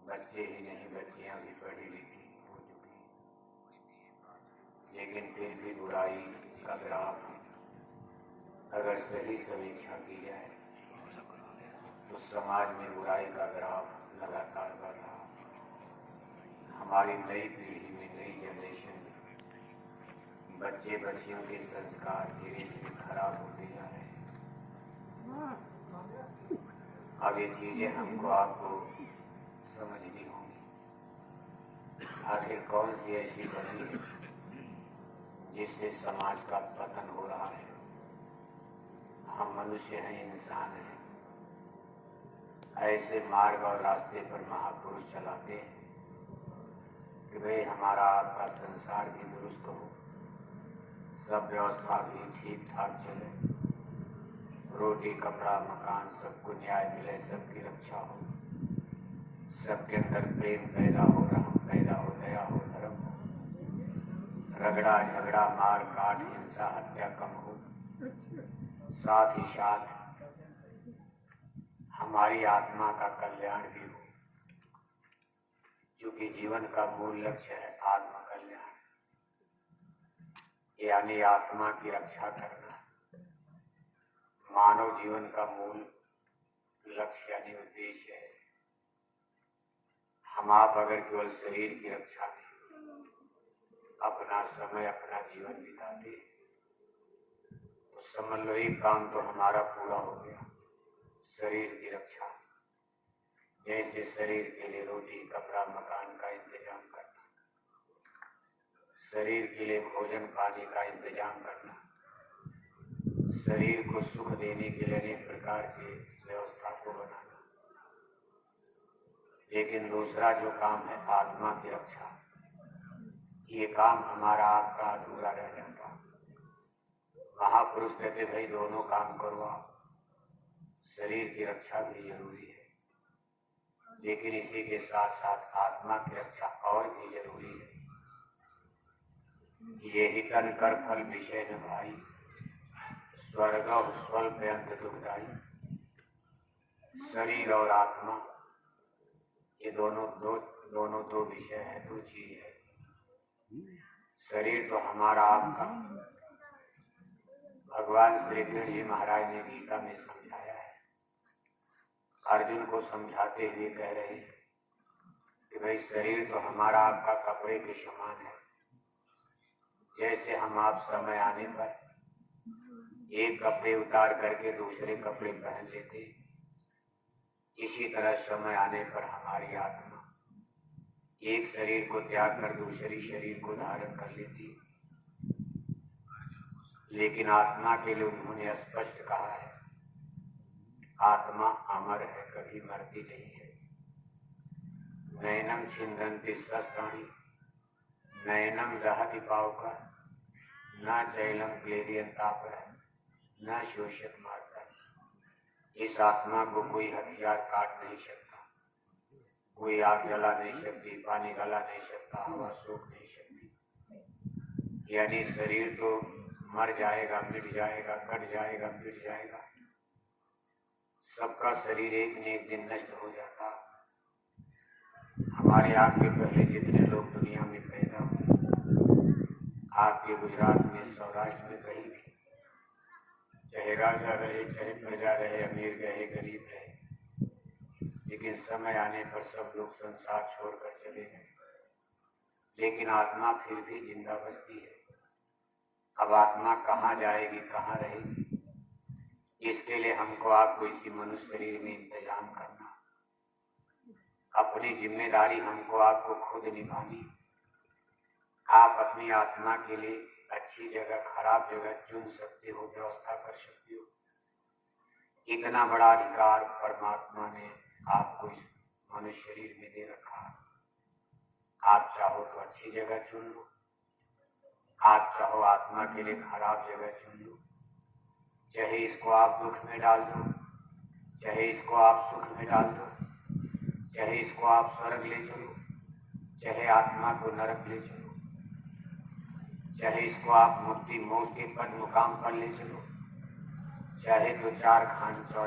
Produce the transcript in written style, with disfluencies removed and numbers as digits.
बच्चे ही नहीं, बच्चियां भी पढ़ी लिखी हो चुकी, लेकिन फिर भी बुराई का ग्राफ अगर सही समीक्षा की जाए तो समाज में बुराई का ग्राफ लगातार बढ़ रहा। हमारी नई पीढ़ी में, नई जनरेशन में बच्चे बच्चियों के संस्कार धीरे धीरे खराब होते जा रहे हैं। अब ये चीजें हमको आपको समझनी होंगी। आखिर कौन सी ऐसी बनी है जिससे समाज का पतन हो रहा है। हम मनुष्य हैं, इंसान हैं। ऐसे मार्ग और रास्ते पर महापुरुष चलाते हैं कि भाई हमारा आपका संसार भी दुरुस्त हो, सब व्यवस्था भी ठीक ठाक चले, रोटी कपड़ा मकान सबको न्याय मिले, सबकी रक्षा हो, सबके अंदर प्रेम पैदा हो, रहम पैदा हो, दया हो, धर्म हो, रगड़ा झगड़ा मार काट हिंसा हत्या कम हो, साथ ही साथ हमारी आत्मा का कल्याण भी हो, क्योंकि जीवन का मूल लक्ष्य है आत्म कल्याण, यानी आत्मा की रक्षा करना। मानव जीवन का मूल लक्ष्य यानी उद्देश्य है। हम आप अगर केवल शरीर की रक्षा में अपना समय अपना जीवन बिताते तो समझ लो ही काम तो हमारा पूरा हो गया। शरीर की रक्षा, जैसे शरीर के लिए रोटी कपड़ा मकान का इंतजाम करना, शरीर के लिए भोजन पानी का इंतजाम करना, शरीर को सुख देने के लिए अनेक प्रकार की व्यवस्था को बनाना। लेकिन दूसरा जो काम है आत्मा की रक्षा, ये काम हमारा आपका अधूरा रह जाता। महापुरुष कहते भाई दोनों काम करो आप। शरीर की रक्षा भी जरूरी है, लेकिन इसी के साथ साथ आत्मा की रक्षा और भी जरूरी है। यही तन कर फल विषय न भाई, स्वर्ग स्वल्प अंत दुखदाई। शरीर और आत्मा ये दोनों दो विषय है, दो चीज है। शरीर तो हमारा आपका भगवान श्री कृष्ण जी महाराज ने गीता में समझाया है। अर्जुन को समझाते हुए कह रहे हैं कि भाई शरीर तो हमारा आपका कपड़े के समान है। जैसे हम आप समय आने पर एक कपड़े उतार करके दूसरे कपड़े पहन लेते, इसी तरह समय आने पर हमारी आत्मा एक शरीर को त्याग कर दूसरे शरीर को धारण कर लेती। लेकिन आत्मा के लिए उन्होंने स्पष्ट कहा है आत्मा अमर है, कभी मरती नहीं है। नैनम छिंदन्ति शस्त्राणि नैनम दहति पावका न चैलम क्लेदियं तापः न शोषित मारता। इस आत्मा को कोई हथियार काट नहीं सकता, कोई आग जला नहीं सकती, पानी गला नहीं सकता, हवा सोख नहीं सकती। यानी शरीर तो मर जाएगा, मिट जाएगा, कट जाएगा, मिट जाएगा। सबका शरीर एक न एक दिन नष्ट हो जाता। हमारे आपके पहले जितने लोग दुनिया में पैदा हुए, आपके गुजरात में, सौराष्ट्र में, कहीं भी, चाहे राजा रहे, चाहे प्रजा रहे, अमीर रहे, गरीब रहे, लेकिन समय आने पर सब लोग संसार छोड़कर चले गए। लेकिन आत्मा फिर भी जिंदा बचती है। अब आत्मा कहाँ जाएगी, कहाँ रहेगी, इसके लिए हमको आपको इसी मनुष्य शरीर में इंतजाम करना। अपनी जिम्मेदारी हमको आपको खुद निभानी। आप अपनी आत्मा के लिए अच्छी जगह खराब जगह चुन सकते हो, व्यवस्था कर सकते हो। इतना बड़ा अधिकार परमात्मा ने आपको इस मनुष्य शरीर में दे रखा। आप चाहो तो अच्छी जगह चुन लो, आप चाहो आत्मा के लिए खराब जगह चुन लो। चाहे इसको आप दुख में डाल दो, चाहे इसको आप सुख में डाल दो, चाहे इसको आप स्वर्ग ले चलो, चाहे आत्मा को नरक ले चलो, चाहे इसको आप मुक्ति मोक्ष के पद मुकाम पर ले चलो, चाहे तो 4 खान चौड़